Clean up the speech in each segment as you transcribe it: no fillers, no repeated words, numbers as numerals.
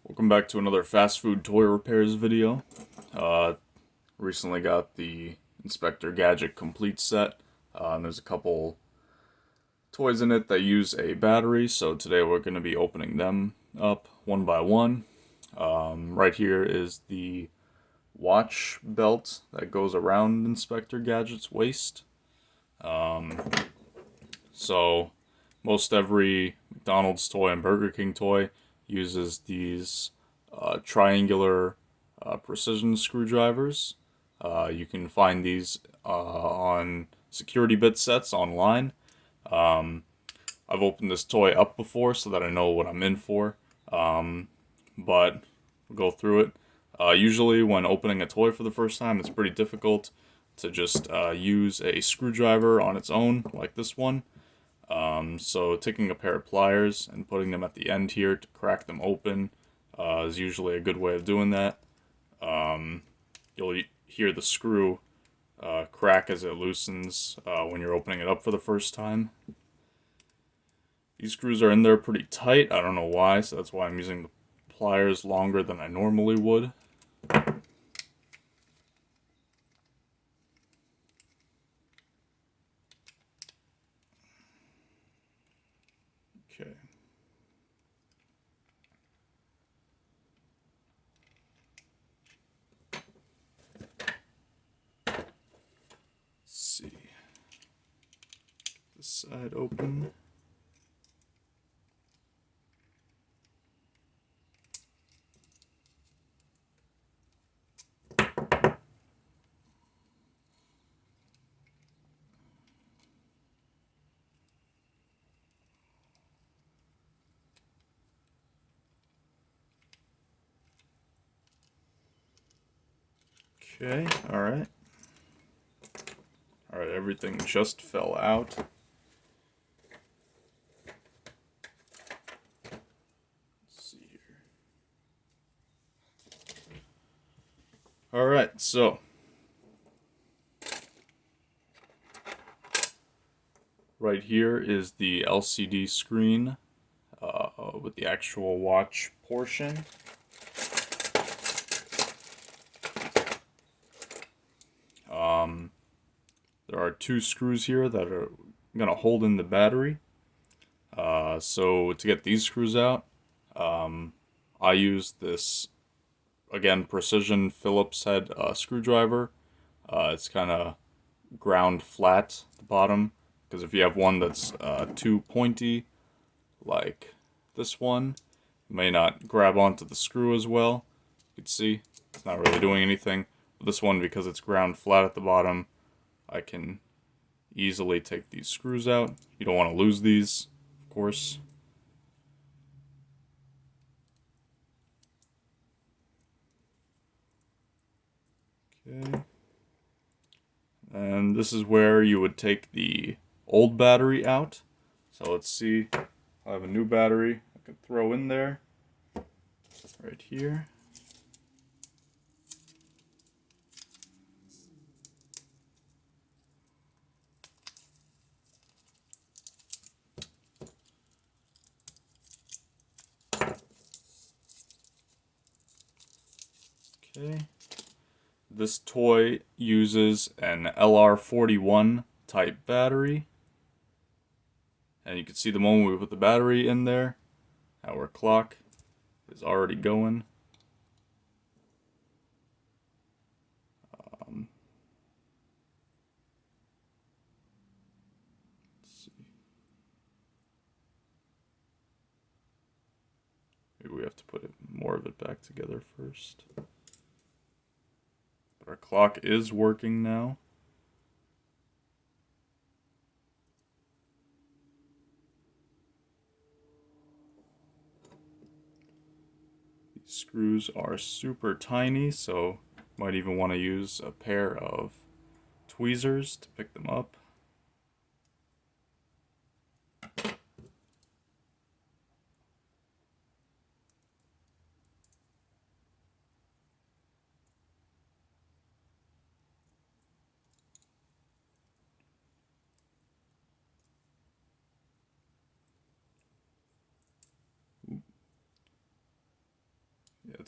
Welcome back to another fast food toy repairs video. Uh, Recently got the Inspector Gadget complete set. And there's a couple toys in it that use a battery, so today we're going to be opening them up one by one. Right here is the watch belt that goes around Inspector Gadget's waist. So most every McDonald's toy and Burger King toy uses these triangular precision screwdrivers. You can find these on security bit sets online. I've opened this toy up before so that I know what I'm in for, but we'll go through it. Usually when opening a toy for the first time, it's pretty difficult to just use a screwdriver on its own, like this one. So taking a pair of pliers and putting them at the end here to crack them open is usually a good way of doing that. You'll hear the screw crack as it loosens when you're opening it up for the first time. These screws are in there pretty tight. I don't know why, so that's why I'm using the pliers longer than I normally would. Okay. Let's see. This side open. Okay, alright. Alright, everything just fell out. Let's see here. Alright, so right here is the LCD screen with the actual watch portion. There are two screws here that are going to hold in the battery. So to get these screws out, I use this, again, precision Phillips head screwdriver. It's kind of ground flat at the bottom, because if you have one that's too pointy, like this one, it may not grab onto the screw as well. You can see it's not really doing anything. But this one, because it's ground flat at the bottom, I can easily take these screws out. You don't want to lose these, of course. Okay. And this is where you would take the old battery out. So let's see. I have a new battery I can throw in there. Right here. Okay. This toy uses an LR41 type battery. And you can see the moment we put the battery in there, our clock is already going. Let's see. Maybe we have to put more of it back together first. But our clock is working now. These screws are super tiny, so you might even want to use a pair of tweezers to pick them up.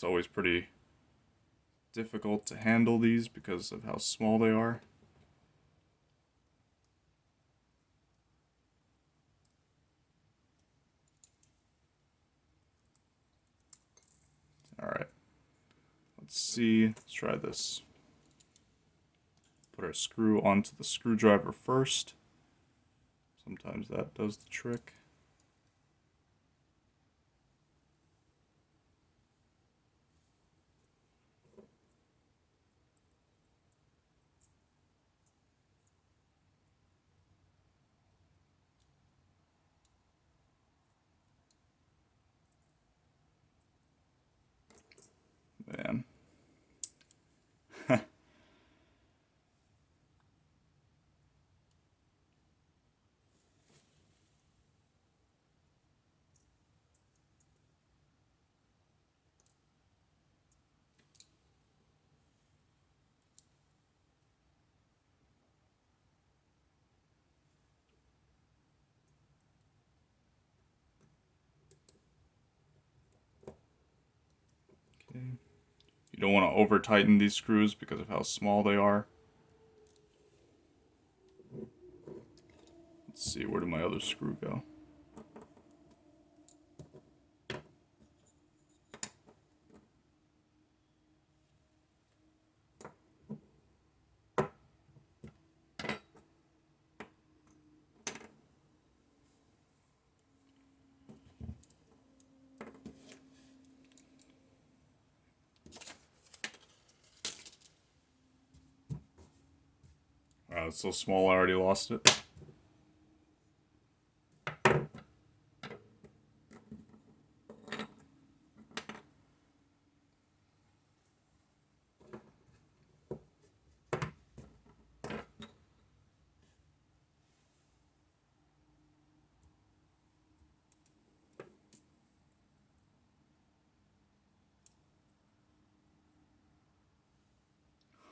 it's always pretty difficult to handle these because of how small they are. Alright, let's see, let's try this. Put our screw onto the screwdriver first. Sometimes that does the trick. Man. Okay. You don't want to over tighten these screws because of how small they are. Let's see, where did my other screw go? Wow, it's so small I already lost it.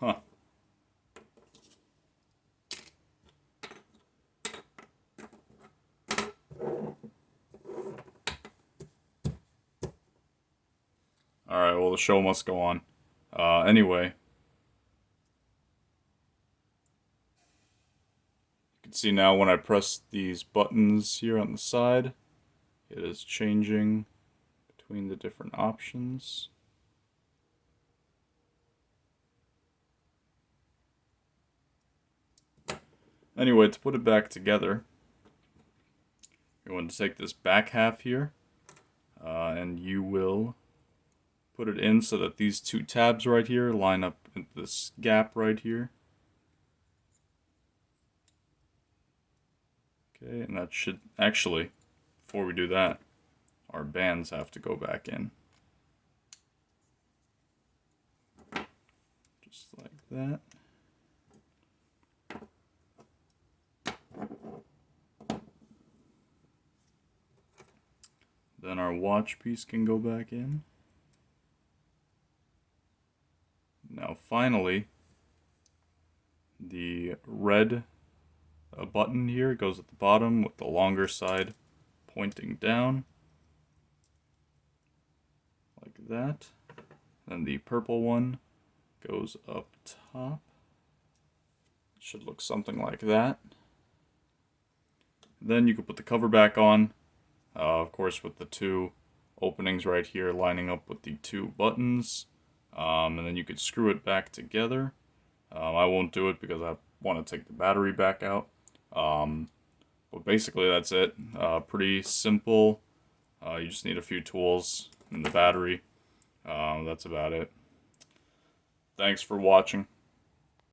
Huh. Alright, well, the show must go on. Anyway. You can see now when I press these buttons here on the side, it is changing between the different options. Anyway, to put it back together, you're going to take this back half here, and you will put it in so that these two tabs right here line up in this gap right here. Okay, and that should actually, before we do that, our bands have to go back in. Just like that. Then our watch piece can go back in. Now finally, the red button here goes at the bottom with the longer side pointing down. Like that. Then the purple one goes up top. It should look something like that. Then you can put the cover back on. Of course, with the two openings right here lining up with the two buttons. And then you could screw it back together. I won't do it because I want to take the battery back out. But basically that's it. Pretty simple. You just need a few tools and the battery. That's about it. Thanks for watching.